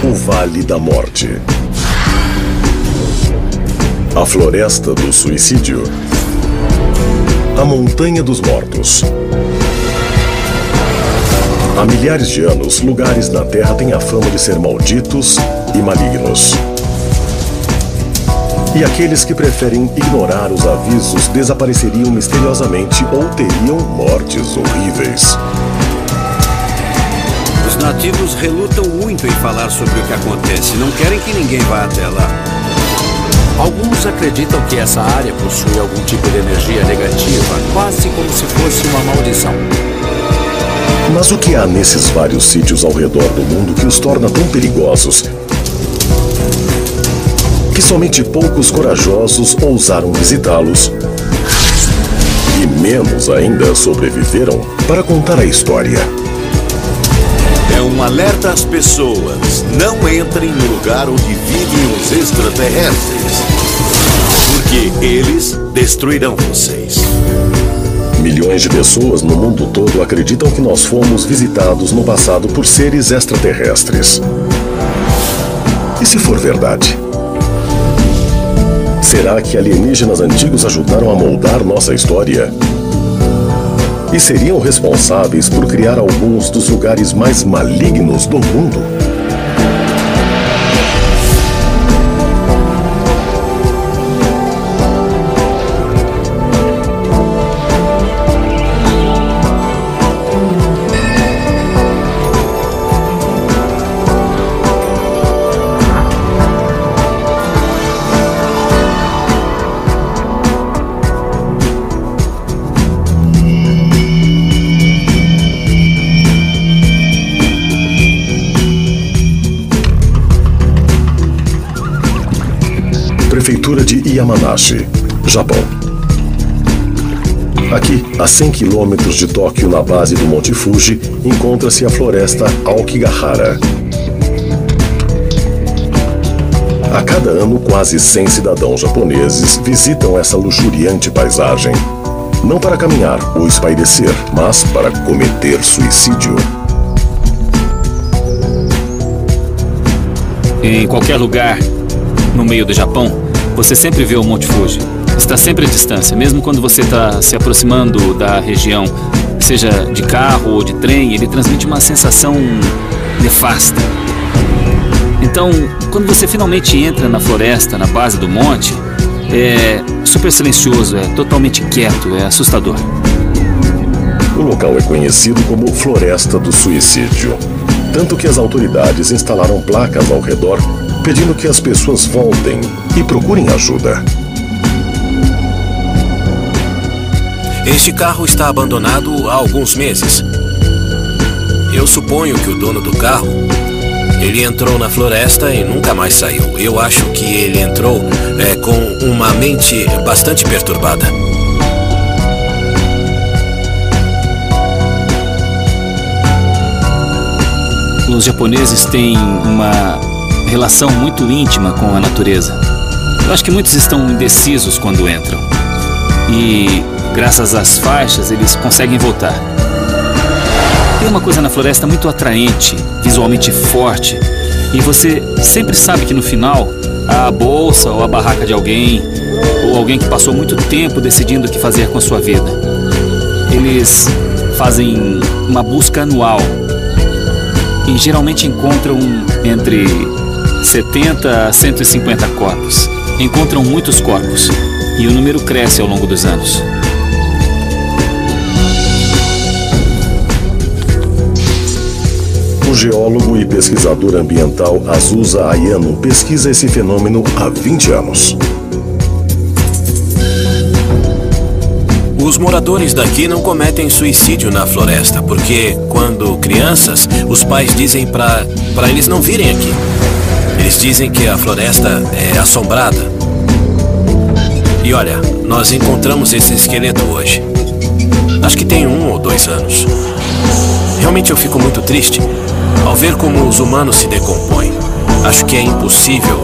o Vale da Morte. A Floresta do Suicídio. A Montanha dos Mortos. Há milhares de anos, lugares na Terra têm a fama de ser malditos e malignos. E aqueles que preferem ignorar os avisos desapareceriam misteriosamente ou teriam mortes horríveis. Os nativos relutam muito em falar sobre o que acontece. Não querem que ninguém vá até lá. Alguns acreditam que essa área possui algum tipo de energia negativa, quase como se fosse uma maldição. Mas o que há nesses vários sítios ao redor do mundo que os torna tão perigosos que somente poucos corajosos ousaram visitá-los e menos ainda sobreviveram para contar a história? É um alerta às pessoas. Não entrem no lugar onde vivem os extraterrestres, porque eles destruirão vocês. Milhões de pessoas no mundo todo acreditam que nós fomos visitados no passado por seres extraterrestres. E se for verdade? Será que alienígenas antigos ajudaram a moldar nossa história? E seriam responsáveis por criar alguns dos lugares mais malignos do mundo? Prefeitura de Yamanashi, Japão. Aqui, a 100 quilômetros de Tóquio, na base do Monte Fuji, encontra-se a floresta Aokigahara. A cada ano, quase 100 cidadãos japoneses visitam essa luxuriante paisagem. Não para caminhar ou espairecer, mas para cometer suicídio. Em qualquer lugar no meio do Japão, você sempre vê o Monte Fuji. Está sempre à distância, mesmo quando você está se aproximando da região, seja de carro ou de trem, ele transmite uma sensação nefasta. Então, quando você finalmente entra na floresta, na base do monte, é super silencioso, é totalmente quieto, é assustador. O local é conhecido como Floresta do Suicídio, tanto que as autoridades instalaram placas ao redor pedindo que as pessoas voltem e procurem ajuda. Este carro está abandonado há alguns meses. Eu suponho que o dono do carro, ele entrou na floresta e nunca mais saiu. Eu acho que ele entrou com uma mente bastante perturbada. Os japoneses têm uma relação muito íntima com a natureza. Eu acho que muitos estão indecisos quando entram. E, graças às faixas, eles conseguem voltar. Tem uma coisa na floresta muito atraente, visualmente forte. E você sempre sabe que no final, há a bolsa ou a barraca de alguém, ou alguém que passou muito tempo decidindo o que fazer com a sua vida. Eles fazem uma busca anual e geralmente encontram entre 70 a 150 corpos. Encontram muitos corpos e o número cresce ao longo dos anos. O geólogo e pesquisador ambiental Azusa Ayano pesquisa esse fenômeno há 20 anos. Os moradores daqui não cometem suicídio na floresta, porque quando crianças, os pais dizem para eles não virem aqui. Eles dizem que a floresta é assombrada. E olha, nós encontramos esse esqueleto hoje. Acho que tem 1 ou 2 anos. Realmente eu fico muito triste ao ver como os humanos se decompõem. Acho que é impossível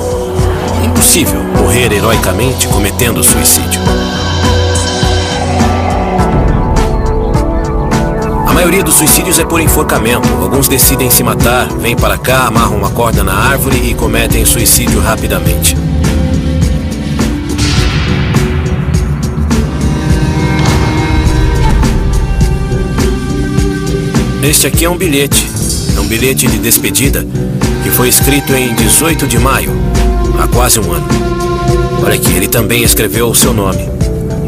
morrer heroicamente cometendo suicídio. A maioria dos suicídios é por enforcamento. Alguns decidem se matar, vêm para cá, amarram uma corda na árvore e cometem suicídio rapidamente. Este aqui é um bilhete de despedida que foi escrito em 18 de maio, há quase um ano. Olha aqui, ele também escreveu o seu nome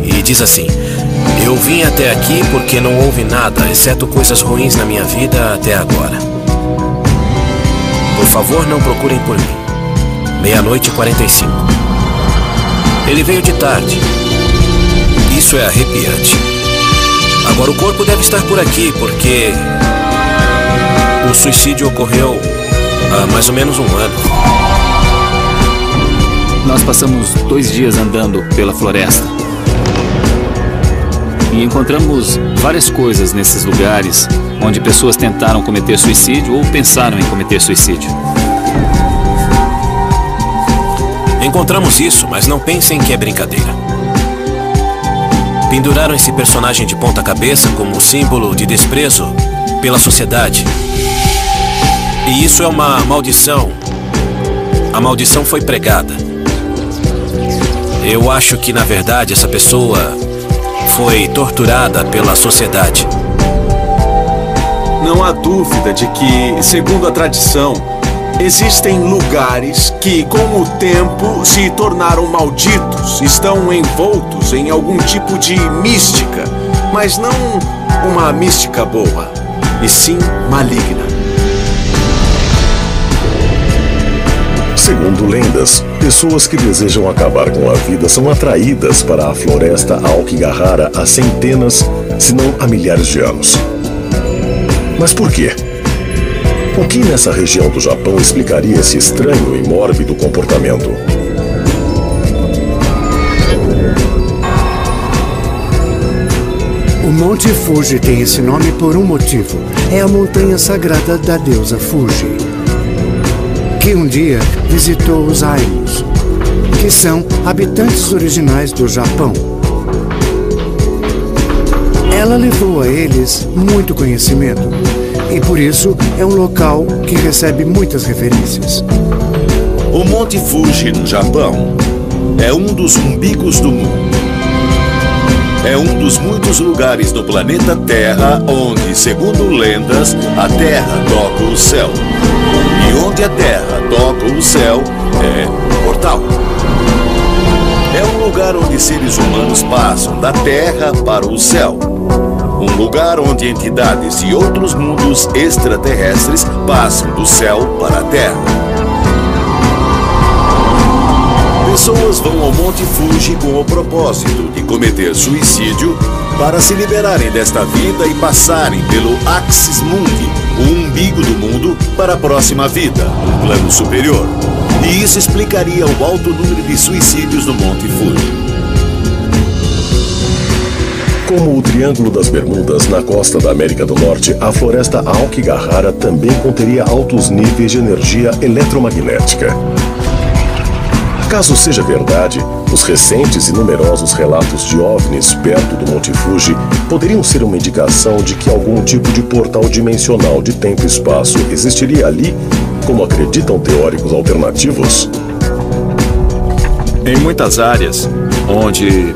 e diz assim: eu vim até aqui porque não houve nada, exceto coisas ruins na minha vida até agora. Por favor, não procurem por mim. 00:45. Ele veio de tarde. Isso é arrepiante. Agora o corpo deve estar por aqui, porque o suicídio ocorreu há mais ou menos um ano. Nós passamos 2 dias andando pela floresta e encontramos várias coisas nesses lugares onde pessoas tentaram cometer suicídio ou pensaram em cometer suicídio. Encontramos isso, mas não pensem que é brincadeira. Penduraram esse personagem de ponta cabeça como símbolo de desprezo pela sociedade. E isso é uma maldição. A maldição foi pregada. Eu acho que, na verdade, essa pessoa foi torturada pela sociedade. Não há dúvida de que, segundo a tradição, existem lugares que, com o tempo, se tornaram malditos, estão envoltos em algum tipo de mística, mas não uma mística boa, e sim maligna. Segundo lendas, pessoas que desejam acabar com a vida são atraídas para a floresta Aokigahara há centenas, se não há milhares de anos. Mas por quê? O que nessa região do Japão explicaria esse estranho e mórbido comportamento? O Monte Fuji tem esse nome por um motivo. É a montanha sagrada da deusa Fuji, que um dia visitou os Ainos, que são habitantes originais do Japão. Ela levou a eles muito conhecimento. E por isso é um local que recebe muitas referências. O Monte Fuji, no Japão, é um dos umbigos do mundo. É um dos muitos lugares do planeta Terra onde, segundo lendas, a Terra toca o céu. E onde a Terra toca o céu é um portal. É um lugar onde seres humanos passam da Terra para o céu. Um lugar onde entidades de outros mundos extraterrestres passam do céu para a Terra. Pessoas vão ao Monte Fuji com o propósito de cometer suicídio para se liberarem desta vida e passarem pelo Axis Mundi, o umbigo do mundo, para a próxima vida, um plano superior. E isso explicaria o alto número de suicídios no Monte Fuji. Como o Triângulo das Bermudas na costa da América do Norte, a floresta Aokigahara também conteria altos níveis de energia eletromagnética. Caso seja verdade, os recentes e numerosos relatos de OVNIs perto do Monte Fuji poderiam ser uma indicação de que algum tipo de portal dimensional de tempo e espaço existiria ali, como acreditam teóricos alternativos? Em muitas áreas onde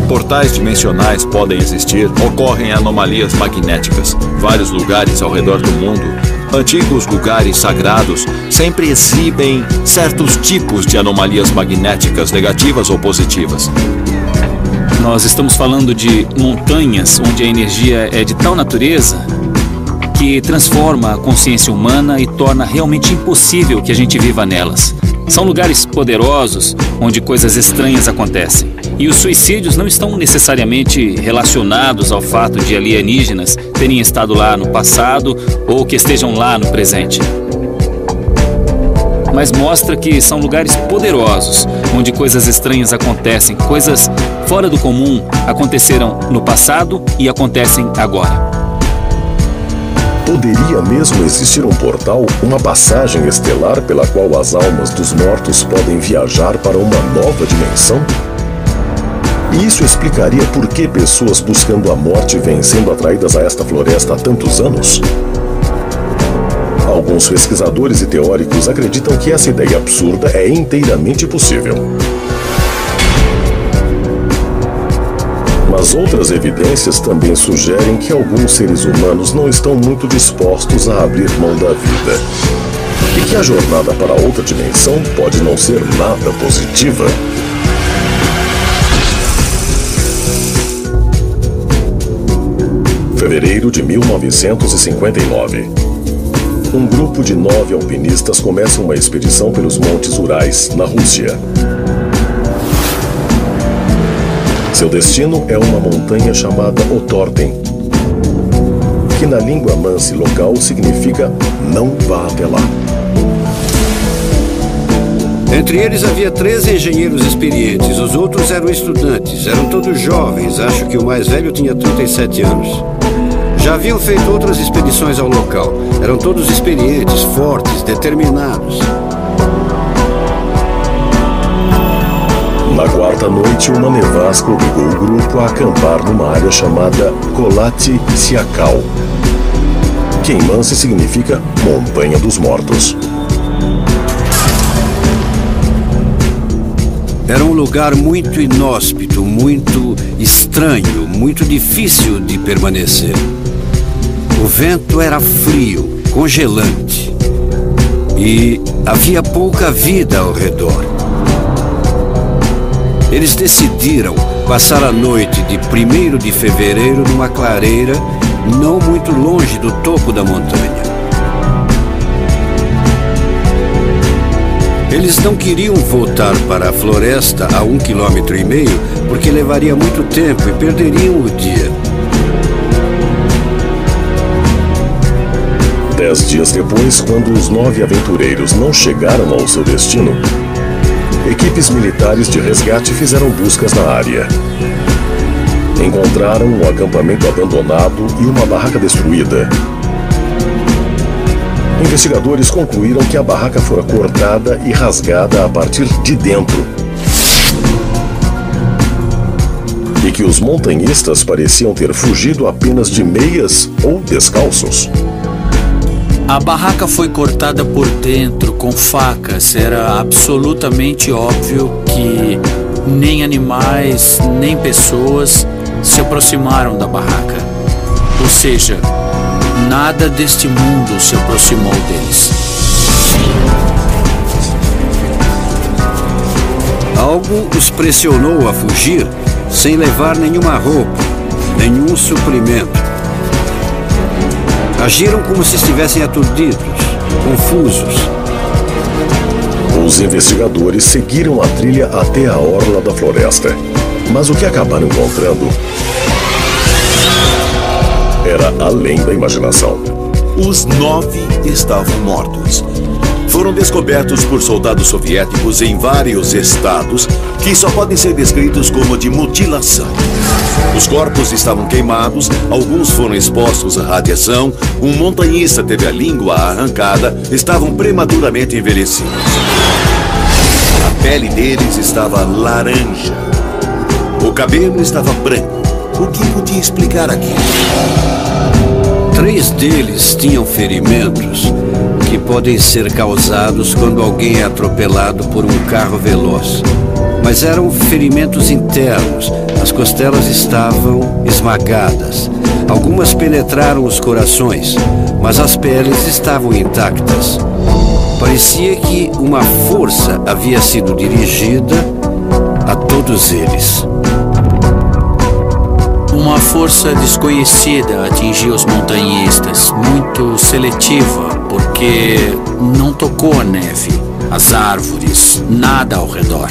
portais dimensionais podem existir, ocorrem anomalias magnéticas. Vários lugares ao redor do mundo, antigos lugares sagrados, sempre exibem certos tipos de anomalias magnéticas, negativas ou positivas. Nós estamos falando de montanhas onde a energia é de tal natureza que transforma a consciência humana e torna realmente impossível que a gente viva nelas. São lugares poderosos onde coisas estranhas acontecem. E os suicídios não estão necessariamente relacionados ao fato de alienígenas terem estado lá no passado ou que estejam lá no presente. Mas mostra que são lugares poderosos, onde coisas estranhas acontecem, coisas fora do comum aconteceram no passado e acontecem agora. Poderia mesmo existir um portal, uma passagem estelar pela qual as almas dos mortos podem viajar para uma nova dimensão? E isso explicaria por que pessoas buscando a morte vêm sendo atraídas a esta floresta há tantos anos? Alguns pesquisadores e teóricos acreditam que essa ideia absurda é inteiramente possível. Mas outras evidências também sugerem que alguns seres humanos não estão muito dispostos a abrir mão da vida. E que a jornada para outra dimensão pode não ser nada positiva. Fevereiro de 1959. Um grupo de 9 alpinistas começa uma expedição pelos Montes Urais, na Rússia. Seu destino é uma montanha chamada Otorten, que na língua mansi local significa não vá até lá. Entre eles havia 13 engenheiros experientes, os outros eram estudantes, eram todos jovens, acho que o mais velho tinha 37 anos. Já haviam feito outras expedições ao local, eram todos experientes, fortes, determinados. Na quarta noite, uma nevasca obrigou o grupo a acampar numa área chamada Kolati Siakal, que em mansi significa Montanha dos Mortos. Era um lugar muito inóspito, muito estranho, muito difícil de permanecer. O vento era frio, congelante, e havia pouca vida ao redor. Eles decidiram passar a noite de 1º de fevereiro numa clareira não muito longe do topo da montanha. Eles não queriam voltar para a floresta a 1,5 km porque levaria muito tempo e perderiam o dia. 10 dias depois, quando os 9 aventureiros não chegaram ao seu destino, equipes militares de resgate fizeram buscas na área. Encontraram um acampamento abandonado e uma barraca destruída. Investigadores concluíram que a barraca fora cortada e rasgada a partir de dentro. E que os montanhistas pareciam ter fugido apenas de meias ou descalços. A barraca foi cortada por dentro com facas. Era absolutamente óbvio que nem animais, nem pessoas se aproximaram da barraca. Ou seja, nada deste mundo se aproximou deles. Algo os pressionou a fugir sem levar nenhuma roupa, nenhum suprimento. Agiram como se estivessem aturdidos, confusos. Os investigadores seguiram a trilha até a orla da floresta. Mas o que acabaram encontrando era além da imaginação. Os 9 estavam mortos. Foram descobertos por soldados soviéticos em vários estados que só podem ser descritos como de mutilação. Os corpos estavam queimados, alguns foram expostos à radiação, um montanhista teve a língua arrancada, estavam prematuramente envelhecidos. A pele deles estava laranja. O cabelo estava branco. O que podia explicar aquilo? 3 deles tinham ferimentos que podem ser causados quando alguém é atropelado por um carro veloz. Mas eram ferimentos internos. As costelas estavam esmagadas. Algumas penetraram os corações, mas as peles estavam intactas. Parecia que uma força havia sido dirigida a todos eles. Uma força desconhecida atingiu os montanhistas, muito seletiva, porque não tocou a neve, as árvores, nada ao redor.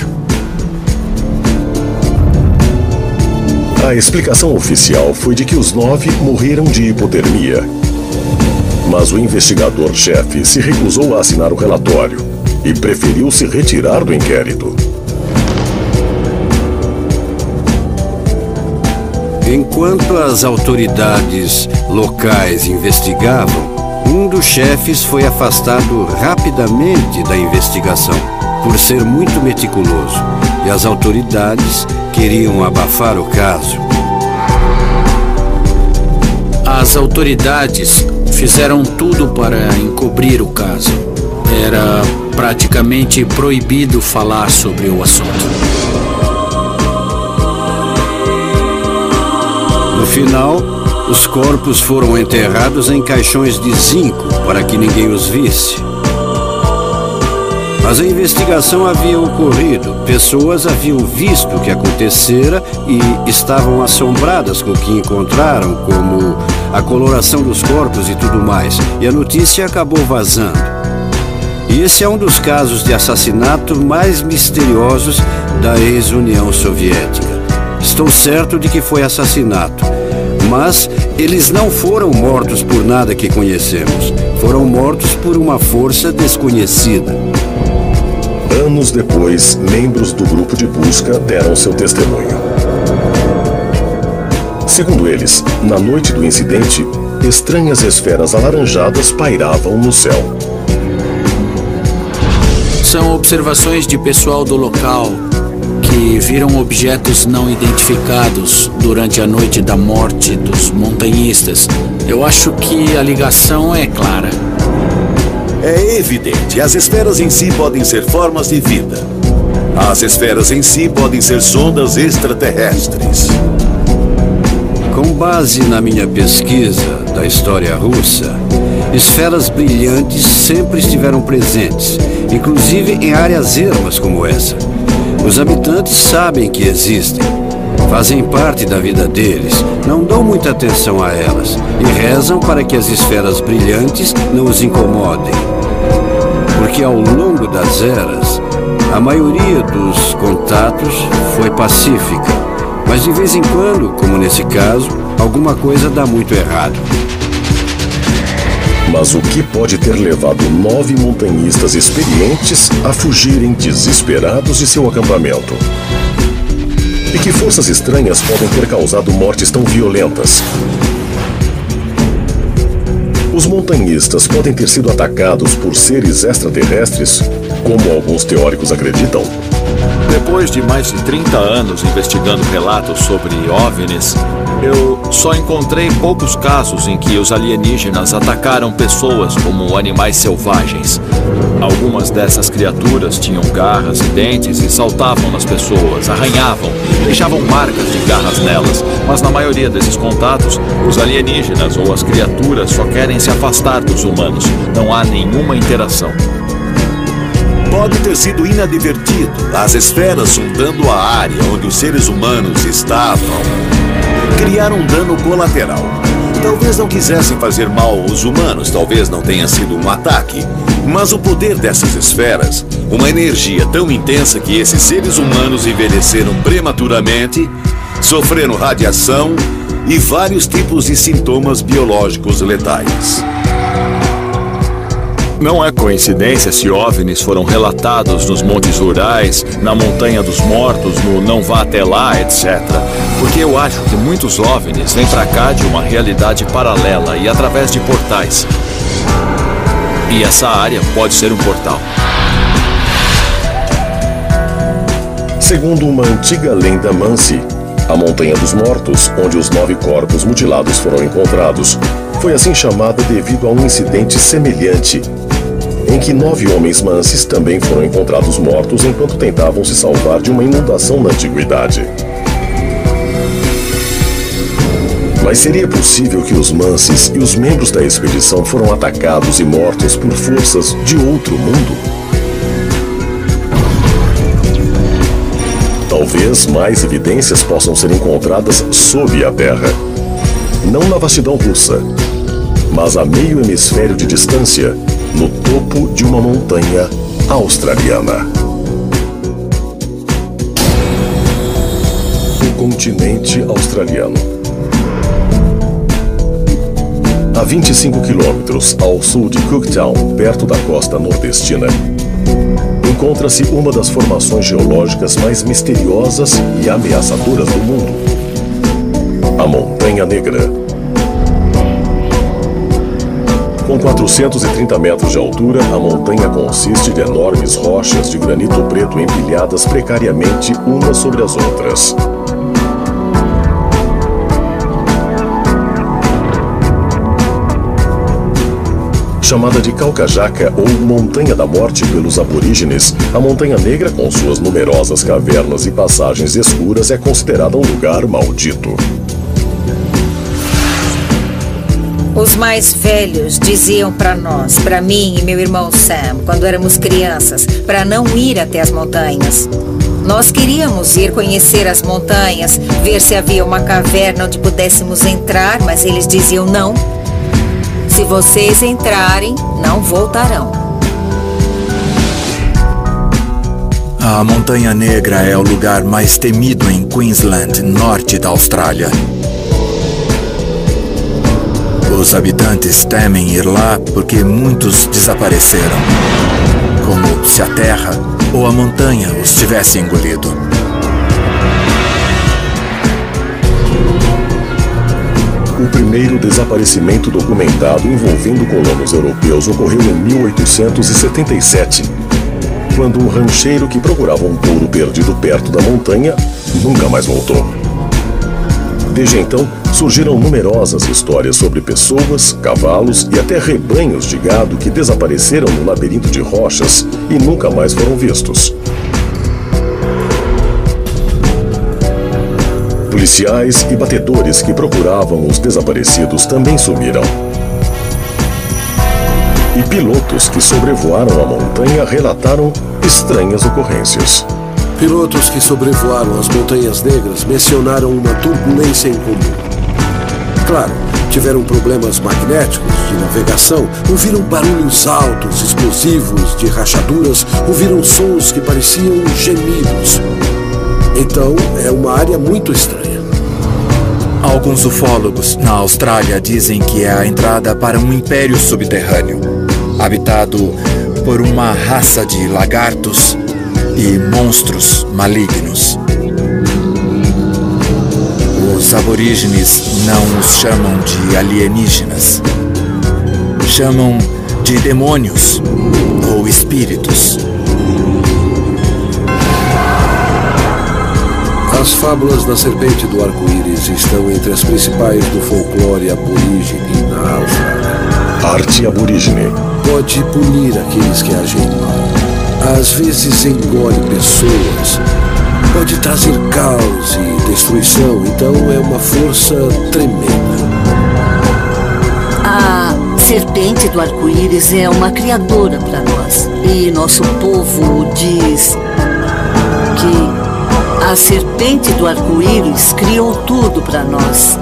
A explicação oficial foi de que os 9 morreram de hipotermia. Mas o investigador-chefe se recusou a assinar o relatório e preferiu se retirar do inquérito. Enquanto as autoridades locais investigavam, um dos chefes foi afastado rapidamente da investigação. por ser muito meticuloso, e as autoridades queriam abafar o caso. As autoridades fizeram tudo para encobrir o caso. Era praticamente proibido falar sobre o assunto. No final, os corpos foram enterrados em caixões de zinco para que ninguém os visse. Mas a investigação havia ocorrido, pessoas haviam visto o que acontecera e estavam assombradas com o que encontraram, como a coloração dos corpos e tudo mais, e a notícia acabou vazando. E esse é um dos casos de assassinato mais misteriosos da ex-União Soviética. Estou certo de que foi assassinato, mas eles não foram mortos por nada que conhecemos. Foram mortos por uma força desconhecida. Anos depois, membros do grupo de busca deram seu testemunho. Segundo eles, na noite do incidente, estranhas esferas alaranjadas pairavam no céu. São observações de pessoal do local que viram objetos não identificados durante a noite da morte dos montanhistas. Eu acho que a ligação é clara. É evidente, as esferas em si podem ser formas de vida. As esferas em si podem ser sondas extraterrestres. Com base na minha pesquisa da história russa, esferas brilhantes sempre estiveram presentes, inclusive em áreas ermas como essa. Os habitantes sabem que existem, fazem parte da vida deles, não dão muita atenção a elas e rezam para que as esferas brilhantes não os incomodem. Porque ao longo das eras, a maioria dos contatos foi pacífica, mas de vez em quando, como nesse caso, alguma coisa dá muito errado. Mas o que pode ter levado 9 montanhistas experientes a fugirem desesperados de seu acampamento? E que forças estranhas podem ter causado mortes tão violentas? Os montanhistas podem ter sido atacados por seres extraterrestres, como alguns teóricos acreditam? Depois de mais de 30 anos investigando relatos sobre OVNIs, eu só encontrei poucos casos em que os alienígenas atacaram pessoas como animais selvagens. Algumas dessas criaturas tinham garras e dentes e saltavam nas pessoas, arranhavam, deixavam marcas de garras nelas. Mas na maioria desses contatos, os alienígenas ou as criaturas só querem se afastar dos humanos. Não há nenhuma interação. Pode ter sido inadvertido. As esferas sondando a área onde os seres humanos estavam criaram um dano colateral. Talvez não quisessem fazer mal aos humanos, talvez não tenha sido um ataque. Mas o poder dessas esferas, uma energia tão intensa que esses seres humanos envelheceram prematuramente, sofreram radiação e vários tipos de sintomas biológicos letais. Não é coincidência se OVNIs foram relatados nos Montes Rurais, na Montanha dos Mortos, no Não Vá Até Lá, etc. Porque eu acho que muitos OVNIs vêm pra cá de uma realidade paralela e através de portais. E essa área pode ser um portal. Segundo uma antiga lenda Mansi, a Montanha dos Mortos, onde os 9 corpos mutilados foram encontrados, foi assim chamada devido a um incidente semelhante, em que 9 homens Mansis também foram encontrados mortos enquanto tentavam se salvar de uma inundação na antiguidade. Mas seria possível que os Mansis e os membros da expedição foram atacados e mortos por forças de outro mundo? Talvez mais evidências possam ser encontradas sob a Terra. Não na vastidão russa, mas a meio hemisfério de distância, no topo de uma montanha australiana. O continente australiano. A 25 quilômetros ao sul de Cooktown, perto da costa nordestina, encontra-se uma das formações geológicas mais misteriosas e ameaçadoras do mundo: a Montanha Negra. Com 430 metros de altura, a montanha consiste de enormes rochas de granito preto empilhadas precariamente umas sobre as outras. Chamada de Calcajaca ou Montanha da Morte pelos aborígenes, a Montanha Negra, com suas numerosas cavernas e passagens escuras, é considerada um lugar maldito. Os mais velhos diziam para nós, para mim e meu irmão Sam, quando éramos crianças, para não ir até as montanhas. Nós queríamos ir conhecer as montanhas, ver se havia uma caverna onde pudéssemos entrar, mas eles diziam não. Se vocês entrarem, não voltarão. A Montanha Negra é o lugar mais temido em Queensland, norte da Austrália. Os habitantes temem ir lá porque muitos desapareceram, como se a terra ou a montanha os tivesse engolido. O primeiro desaparecimento documentado envolvendo colonos europeus ocorreu em 1877, quando um rancheiro que procurava um touro perdido perto da montanha nunca mais voltou. Desde então, surgiram numerosas histórias sobre pessoas, cavalos e até rebanhos de gado que desapareceram no labirinto de rochas e nunca mais foram vistos. Policiais e batedores que procuravam os desaparecidos também sumiram. E pilotos que sobrevoaram a montanha relataram estranhas ocorrências. Pilotos que sobrevoaram as Montanhas Negras mencionaram uma turbulência incomum. Claro, tiveram problemas magnéticos de navegação, ouviram barulhos altos, explosivos, de rachaduras, ouviram sons que pareciam gemidos. Então, é uma área muito estranha. Alguns ufólogos na Austrália dizem que é a entrada para um império subterrâneo, habitado por uma raça de lagartos e monstros malignos. Os aborígenes não os chamam de alienígenas. Chamam de demônios ou espíritos. As fábulas da serpente do arco-íris estão entre as principais do folclore aborígene na Austrália. Arte aborígene. Pode punir aqueles que agem mal. Às vezes engole pessoas. Pode trazer caos e destruição, então é uma força tremenda. A serpente do arco-íris é uma criadora para nós. E nosso povo diz que a serpente do arco-íris criou tudo para nós.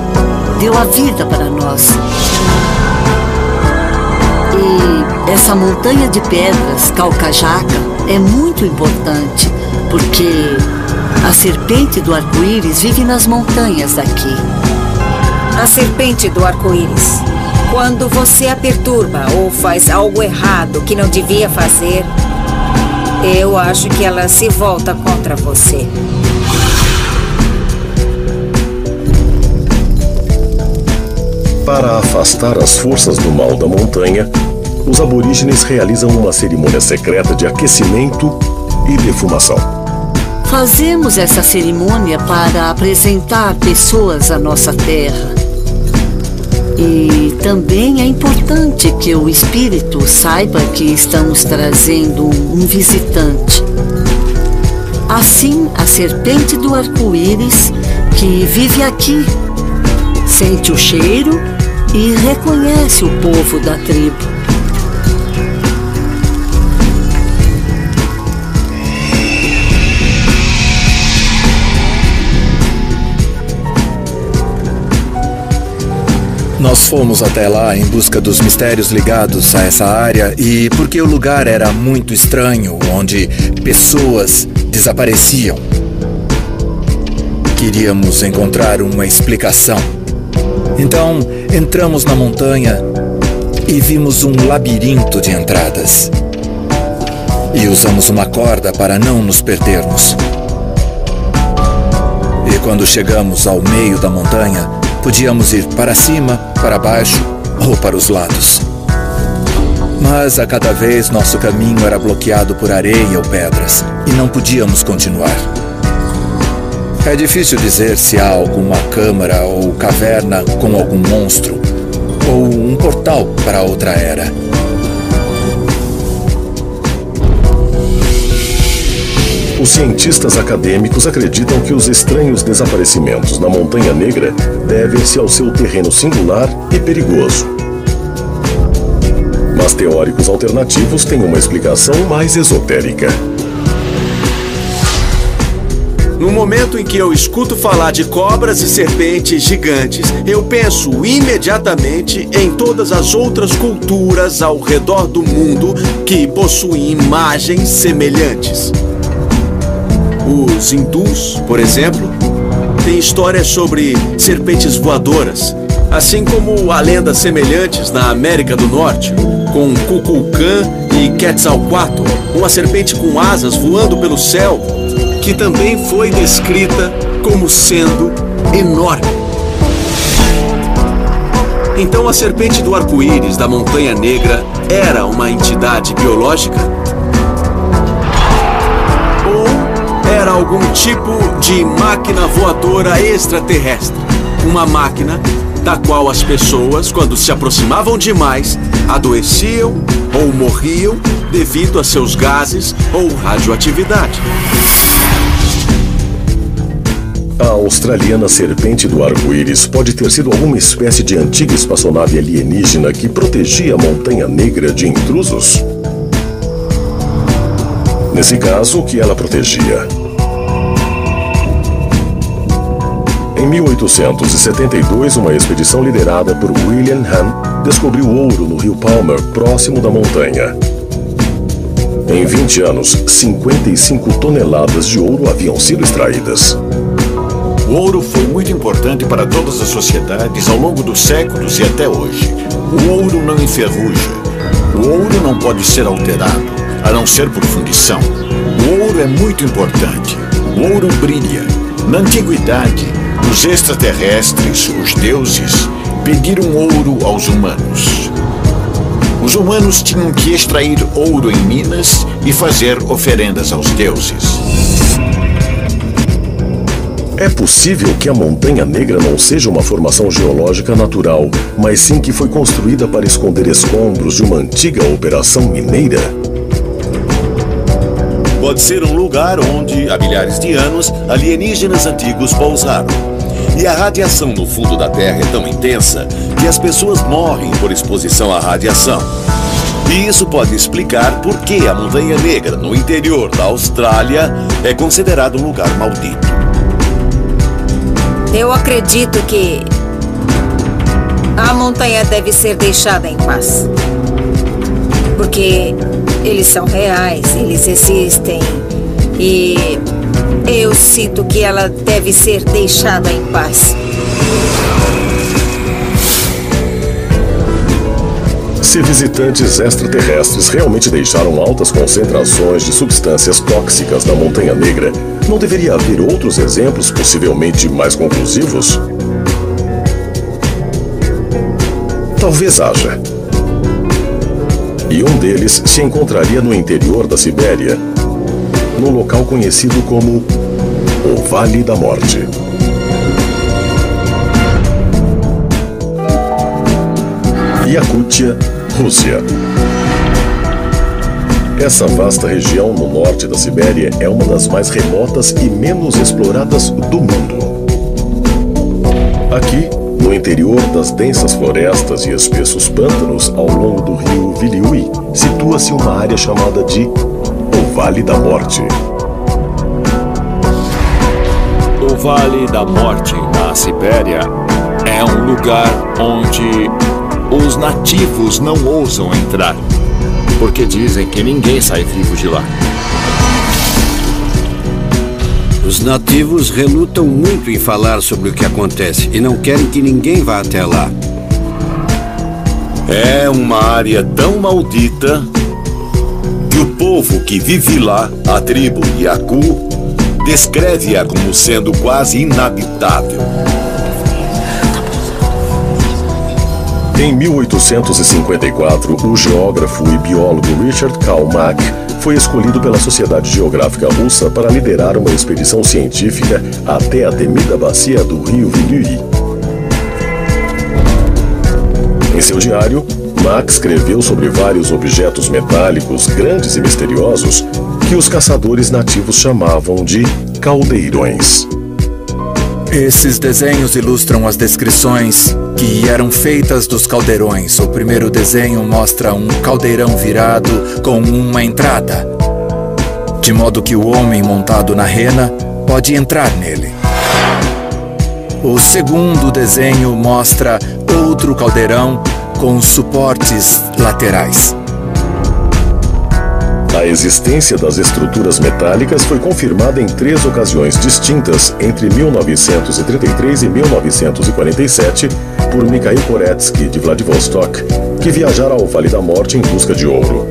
Deu a vida para nós. E essa montanha de pedras, Calcajaca, é muito importante, porque a serpente do arco-íris vive nas montanhas daqui. A serpente do arco-íris. Quando você a perturba ou faz algo errado que não devia fazer, eu acho que ela se volta contra você. Para afastar as forças do mal da montanha, os aborígenes realizam uma cerimônia secreta de aquecimento e defumação. Fazemos essa cerimônia para apresentar pessoas à nossa terra. E também é importante que o espírito saiba que estamos trazendo um visitante. Assim, a serpente do arco-íris, que vive aqui, sente o cheiro e reconhece o povo da tribo. Nós fomos até lá em busca dos mistérios ligados a essa área e porque o lugar era muito estranho, onde pessoas desapareciam. Queríamos encontrar uma explicação. Então, entramos na montanha e vimos um labirinto de entradas. E usamos uma corda para não nos perdermos. E quando chegamos ao meio da montanha, podíamos ir para cima, para baixo ou para os lados. Mas a cada vez nosso caminho era bloqueado por areia ou pedras e não podíamos continuar. É difícil dizer se há alguma câmara ou caverna com algum monstro ou um portal para outra era. Os cientistas acadêmicos acreditam que os estranhos desaparecimentos na Montanha Negra devem-se ao seu terreno singular e perigoso. Mas teóricos alternativos têm uma explicação mais esotérica. No momento em que eu escuto falar de cobras e serpentes gigantes, eu penso imediatamente em todas as outras culturas ao redor do mundo que possuem imagens semelhantes. Os hindus, por exemplo, têm histórias sobre serpentes voadoras, assim como há lendas semelhantes na América do Norte, com Kukulkan e Quetzalcoatl, uma serpente com asas voando pelo céu, que também foi descrita como sendo enorme. Então a serpente do arco-íris da Montanha Negra era uma entidade biológica? Ou era algum tipo de máquina voadora extraterrestre? Uma máquina da qual as pessoas, quando se aproximavam demais, adoeciam ou morriam devido a seus gases ou radioatividade. A australiana serpente do arco-íris pode ter sido alguma espécie de antiga espaçonave alienígena que protegia a Montanha Negra de intrusos? Nesse caso, o que ela protegia? Em 1872, uma expedição liderada por William Hunn descobriu ouro no rio Palmer, próximo da montanha. Em 20 anos, 55 toneladas de ouro haviam sido extraídas. O ouro foi muito importante para todas as sociedades ao longo dos séculos e até hoje. O ouro não enferruja. O ouro não pode ser alterado, a não ser por fundição. O ouro é muito importante. O ouro brilha. Na antiguidade, os extraterrestres, os deuses, pediram ouro aos humanos. Os humanos tinham que extrair ouro em minas e fazer oferendas aos deuses. É possível que a Montanha Negra não seja uma formação geológica natural, mas sim que foi construída para esconder escombros de uma antiga operação mineira? Pode ser um lugar onde, há milhares de anos, alienígenas antigos pousaram. E a radiação no fundo da Terra é tão intensa que as pessoas morrem por exposição à radiação. E isso pode explicar por que a Montanha Negra, no interior da Austrália, é considerada um lugar maldito. Eu acredito que a montanha deve ser deixada em paz. Porque eles são reais, eles existem. E eu sinto que ela deve ser deixada em paz. Se visitantes extraterrestres realmente deixaram altas concentrações de substâncias tóxicas na Montanha Negra, não deveria haver outros exemplos possivelmente mais conclusivos? Talvez haja. E um deles se encontraria no interior da Sibéria, no local conhecido como o Vale da Morte. Yakutia, Rússia. Essa vasta região no norte da Sibéria é uma das mais remotas e menos exploradas do mundo. Aqui, no interior das densas florestas e espessos pântanos ao longo do rio Viliui, situa-se uma área chamada de o Vale da Morte. O Vale da Morte, na Sibéria, é um lugar onde os nativos não ousam entrar, porque dizem que ninguém sai vivo de lá. Os nativos relutam muito em falar sobre o que acontece e não querem que ninguém vá até lá. É uma área tão maldita que o povo que vive lá, a tribo Yaku, descreve-a como sendo quase inabitável. Em 1854, o geógrafo e biólogo Richard Karl Mach foi escolhido pela Sociedade Geográfica Russa para liderar uma expedição científica até a temida bacia do rio Viluy. Em seu diário, Mach escreveu sobre vários objetos metálicos grandes e misteriosos que os caçadores nativos chamavam de caldeirões. Esses desenhos ilustram as descrições que eram feitas dos caldeirões. O primeiro desenho mostra um caldeirão virado com uma entrada, de modo que o homem montado na rena pode entrar nele. O segundo desenho mostra outro caldeirão com suportes laterais. A existência das estruturas metálicas foi confirmada em 3 ocasiões distintas entre 1933 e 1947 por Mikhail Koretsky, de Vladivostok, que viajara ao Vale da Morte em busca de ouro.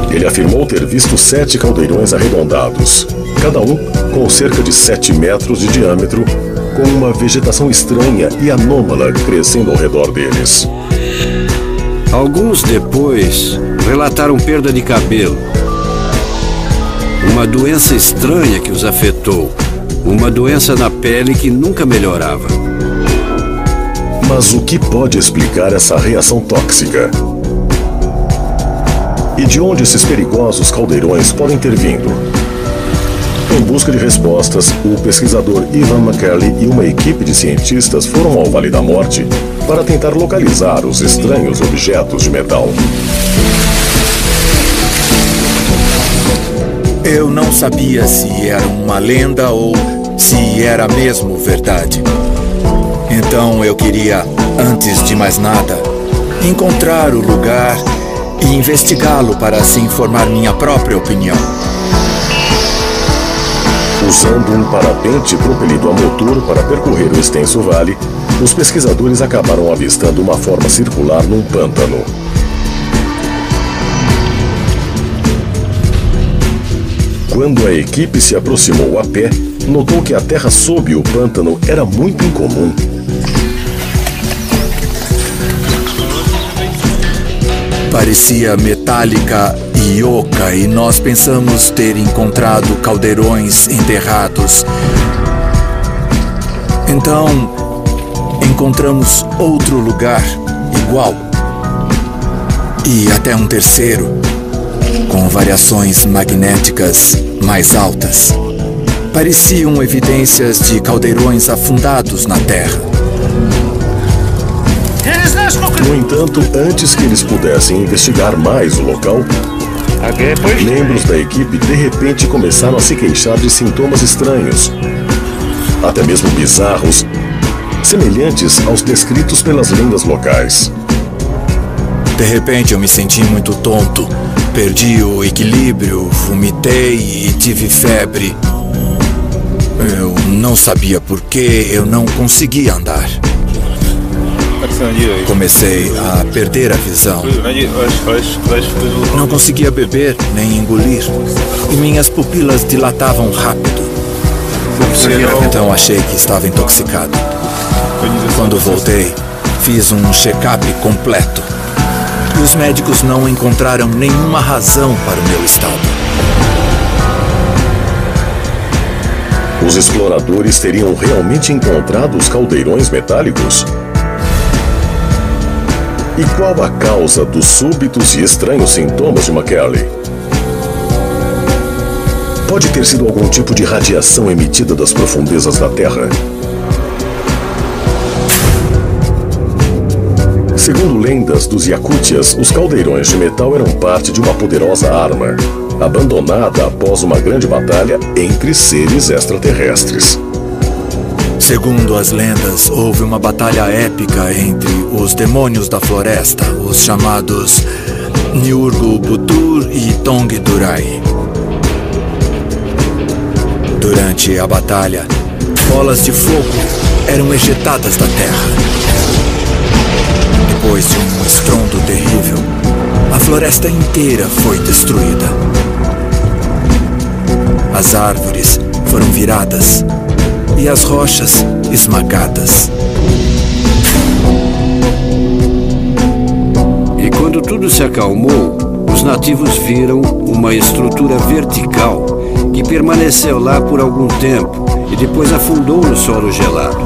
Ele afirmou ter visto 7 caldeirões arredondados, cada um com cerca de 7 metros de diâmetro, com uma vegetação estranha e anômala crescendo ao redor deles. Alguns depois relataram perda de cabelo, uma doença estranha que os afetou, uma doença na pele que nunca melhorava. Mas o que pode explicar essa reação tóxica? E de onde esses perigosos caldeirões podem ter vindo? Em busca de respostas, o pesquisador Ivan McKelly e uma equipe de cientistas foram ao Vale da Morte para tentar localizar os estranhos objetos de metal. Eu não sabia se era uma lenda ou se era mesmo verdade. Então eu queria, antes de mais nada, encontrar o lugar e investigá-lo para assim formar minha própria opinião. Usando um parapente propelido a motor para percorrer o extenso vale, os pesquisadores acabaram avistando uma forma circular num pântano. Quando a equipe se aproximou a pé, notou que a terra sob o pântano era muito incomum. Parecia metálica e oca, e nós pensamos ter encontrado caldeirões enterrados. Então, encontramos outro lugar igual. E até um terceiro, com variações magnéticas mais altas. Pareciam evidências de caldeirões afundados na terra. No entanto, antes que eles pudessem investigar mais o local, membros da equipe de repente começaram a se queixar de sintomas estranhos, até mesmo bizarros, semelhantes aos descritos pelas lendas locais. De repente eu me senti muito tonto, perdi o equilíbrio, vomitei e tive febre. Eu não sabia por que eu não conseguia andar. Comecei a perder a visão. Não conseguia beber nem engolir, e minhas pupilas dilatavam rápido. Então achei que estava intoxicado. Quando voltei, fiz um check-up completo. E os médicos não encontraram nenhuma razão para o meu estado. Os exploradores teriam realmente encontrado os caldeirões metálicos? E qual a causa dos súbitos e estranhos sintomas de McKelly? Pode ter sido algum tipo de radiação emitida das profundezas da Terra? Segundo lendas dos Yakutias, os caldeirões de metal eram parte de uma poderosa arma, abandonada após uma grande batalha entre seres extraterrestres. Segundo as lendas, houve uma batalha épica entre os demônios da floresta, os chamados Niurgu-Butur e Tong-Durai. Durante a batalha, bolas de fogo eram ejetadas da terra. Depois de um estrondo terrível, a floresta inteira foi destruída. As árvores foram viradas e as rochas esmagadas. Quando tudo se acalmou, os nativos viram uma estrutura vertical que permaneceu lá por algum tempo e depois afundou no solo gelado.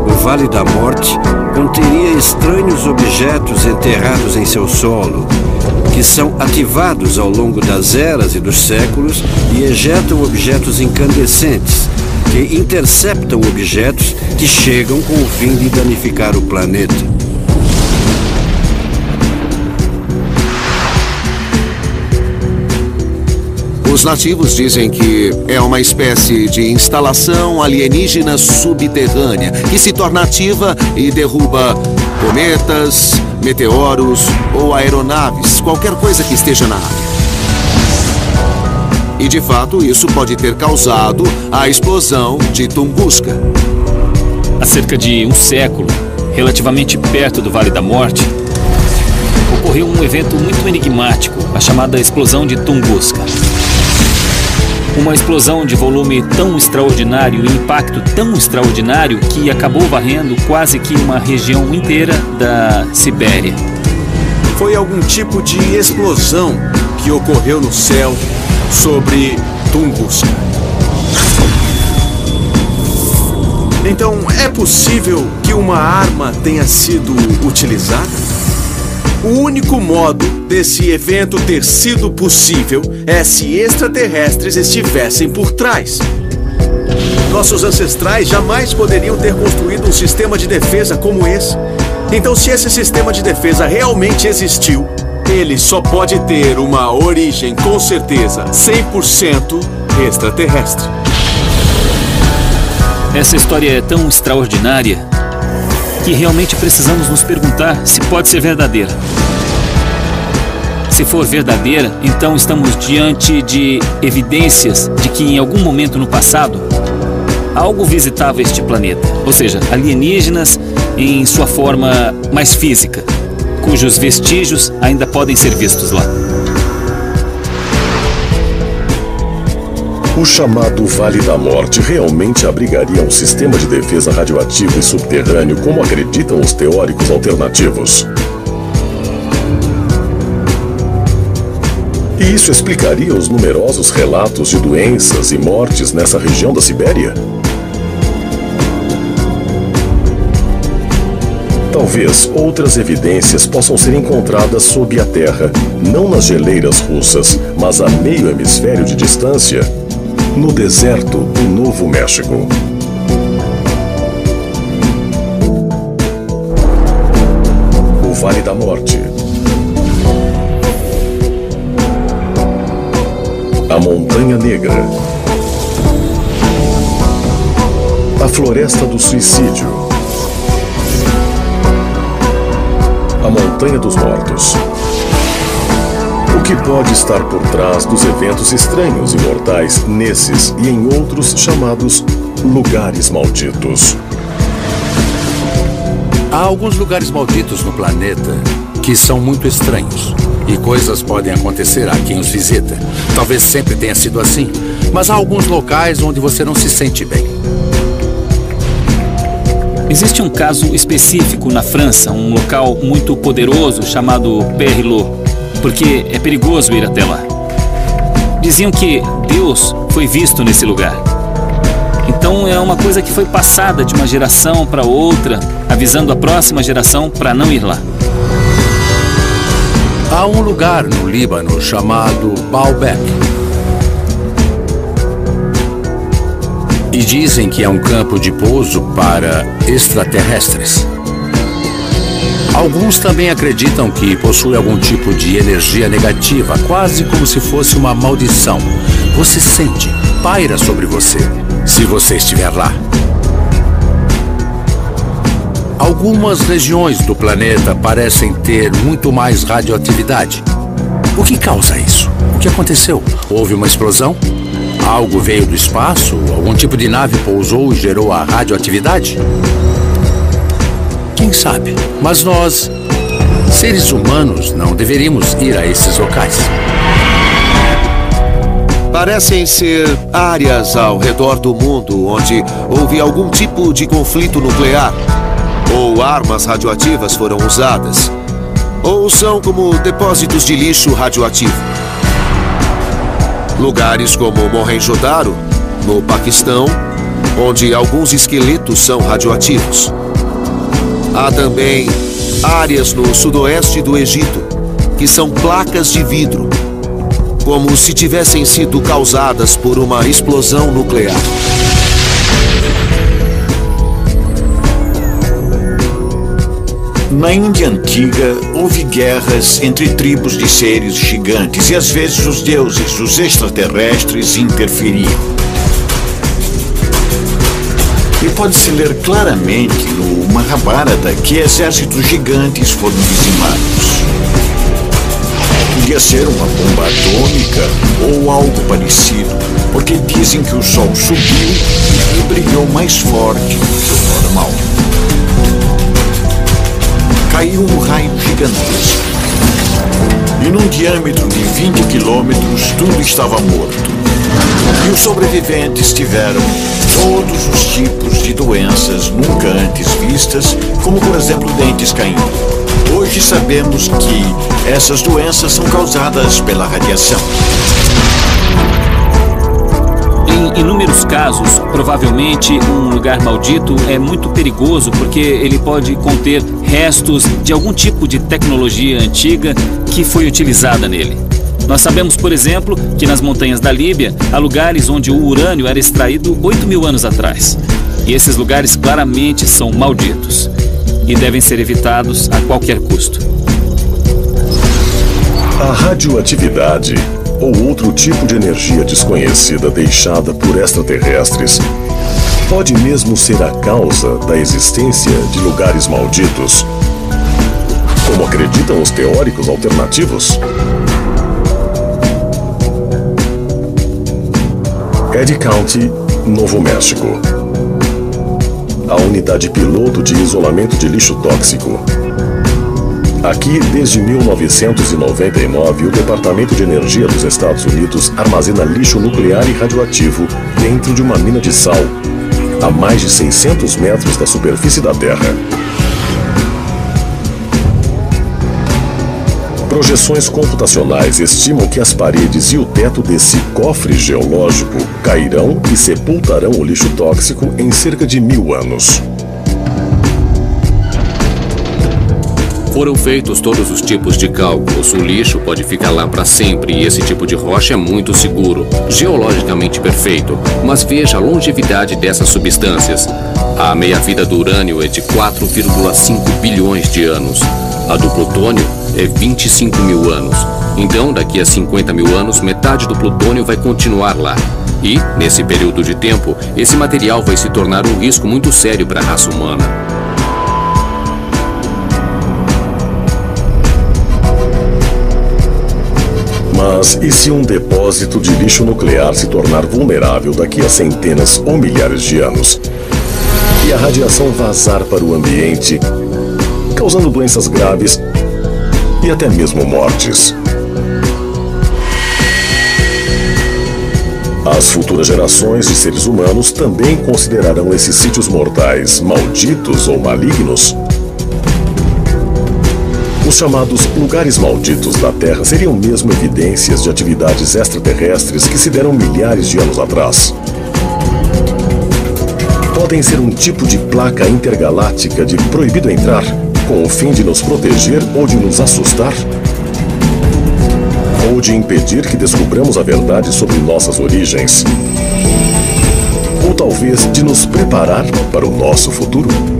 O Vale da Morte conteria estranhos objetos enterrados em seu solo, que são ativados ao longo das eras e dos séculos e ejetam objetos incandescentes, que interceptam objetos que chegam com o fim de danificar o planeta. Os nativos dizem que é uma espécie de instalação alienígena subterrânea que se torna ativa e derruba cometas, meteoros ou aeronaves, qualquer coisa que esteja na área. E de fato isso pode ter causado a explosão de Tunguska. Há cerca de um século, relativamente perto do Vale da Morte, ocorreu um evento muito enigmático, a chamada explosão de Tunguska. Uma explosão de volume tão extraordinário e impacto tão extraordinário que acabou varrendo quase que uma região inteira da Sibéria. Foi algum tipo de explosão que ocorreu no céu sobre Tunguska. Então, é possível que uma arma tenha sido utilizada? O único modo desse evento ter sido possível é se extraterrestres estivessem por trás. Nossos ancestrais jamais poderiam ter construído um sistema de defesa como esse. Então, se esse sistema de defesa realmente existiu, ele só pode ter uma origem, com certeza, 100% extraterrestre. Essa história é tão extraordinária que realmente precisamos nos perguntar se pode ser verdadeira. Se for verdadeira, então estamos diante de evidências de que em algum momento no passado algo visitava este planeta, ou seja, alienígenas em sua forma mais física, cujos vestígios ainda podem ser vistos lá. O chamado Vale da Morte realmente abrigaria um sistema de defesa radioativo e subterrâneo, como acreditam os teóricos alternativos. E isso explicaria os numerosos relatos de doenças e mortes nessa região da Sibéria? Talvez outras evidências possam ser encontradas sob a Terra, não nas geleiras russas, mas a meio hemisfério de distância, no deserto do Novo México. O Vale da Morte. A Montanha Negra. A Floresta do Suicídio. A Montanha dos Mortos. O que pode estar por trás dos eventos estranhos e mortais nesses e em outros chamados lugares malditos? Há alguns lugares malditos no planeta que são muito estranhos. E coisas podem acontecer a quem os visita. Talvez sempre tenha sido assim, mas há alguns locais onde você não se sente bem. Existe um caso específico na França, um local muito poderoso chamado Père-Lot, porque é perigoso ir até lá. Diziam que Deus foi visto nesse lugar. Então é uma coisa que foi passada de uma geração para outra, avisando a próxima geração para não ir lá. Há um lugar no Líbano chamado Baalbek. E dizem que é um campo de pouso para extraterrestres. Alguns também acreditam que possui algum tipo de energia negativa, quase como se fosse uma maldição. Você sente, paira sobre você, se você estiver lá. Algumas regiões do planeta parecem ter muito mais radioatividade. O que causa isso? O que aconteceu? Houve uma explosão? Algo veio do espaço? Algum tipo de nave pousou e gerou a radioatividade? Quem sabe? Mas nós, seres humanos, não deveríamos ir a esses locais. Parecem ser áreas ao redor do mundo onde houve algum tipo de conflito nuclear. ou armas radioativas foram usadas, ou são como depósitos de lixo radioativo. Lugares como Mohenjo-Daro, no Paquistão, onde alguns esqueletos são radioativos. Há também áreas no sudoeste do Egito, que são placas de vidro, como se tivessem sido causadas por uma explosão nuclear. Na Índia Antiga, houve guerras entre tribos de seres gigantes e às vezes os deuses, os extraterrestres, interferiam. E pode-se ler claramente no Mahabharata que exércitos gigantes foram dizimados. Podia ser uma bomba atômica ou algo parecido, porque dizem que o Sol subiu e brilhou mais forte do que o normal. Caiu um raio gigantesco. E num diâmetro de 20 quilômetros, tudo estava morto. E os sobreviventes tiveram todos os tipos de doenças nunca antes vistas, como por exemplo dentes caindo. Hoje sabemos que essas doenças são causadas pela radiação. Em inúmeros casos, provavelmente um lugar maldito é muito perigoso porque ele pode conter restos de algum tipo de tecnologia antiga que foi utilizada nele. Nós sabemos, por exemplo, que nas montanhas da Líbia há lugares onde o urânio era extraído 8.000 anos atrás. E esses lugares claramente são malditos e devem ser evitados a qualquer custo. A radioatividade ou outro tipo de energia desconhecida deixada por extraterrestres pode mesmo ser a causa da existência de lugares malditos, como acreditam os teóricos alternativos. Eddy County, Novo México. A unidade piloto de isolamento de lixo tóxico. Aqui, desde 1999, o Departamento de Energia dos Estados Unidos armazena lixo nuclear e radioativo dentro de uma mina de sal, a mais de 600 metros da superfície da Terra. Projeções computacionais estimam que as paredes e o teto desse cofre geológico cairão e sepultarão o lixo tóxico em cerca de 1000 anos. Foram feitos todos os tipos de cálculos. O lixo pode ficar lá para sempre e esse tipo de rocha é muito seguro, geologicamente perfeito. Mas veja a longevidade dessas substâncias. A meia-vida do urânio é de 4,5 bilhões de anos. A do plutônio é 25.000 anos. Então, daqui a 50.000 anos, metade do plutônio vai continuar lá. E, nesse período de tempo, esse material vai se tornar um risco muito sério para a raça humana. Mas e se um depósito de lixo nuclear se tornar vulnerável daqui a centenas ou milhares de anos? E a radiação vazar para o ambiente, causando doenças graves e até mesmo mortes? As futuras gerações de seres humanos também considerarão esses sítios mortais malditos ou malignos? Os chamados lugares malditos da Terra seriam mesmo evidências de atividades extraterrestres que se deram milhares de anos atrás. Podem ser um tipo de placa intergaláctica de proibido entrar, com o fim de nos proteger ou de nos assustar? Ou de impedir que descubramos a verdade sobre nossas origens? Ou talvez de nos preparar para o nosso futuro?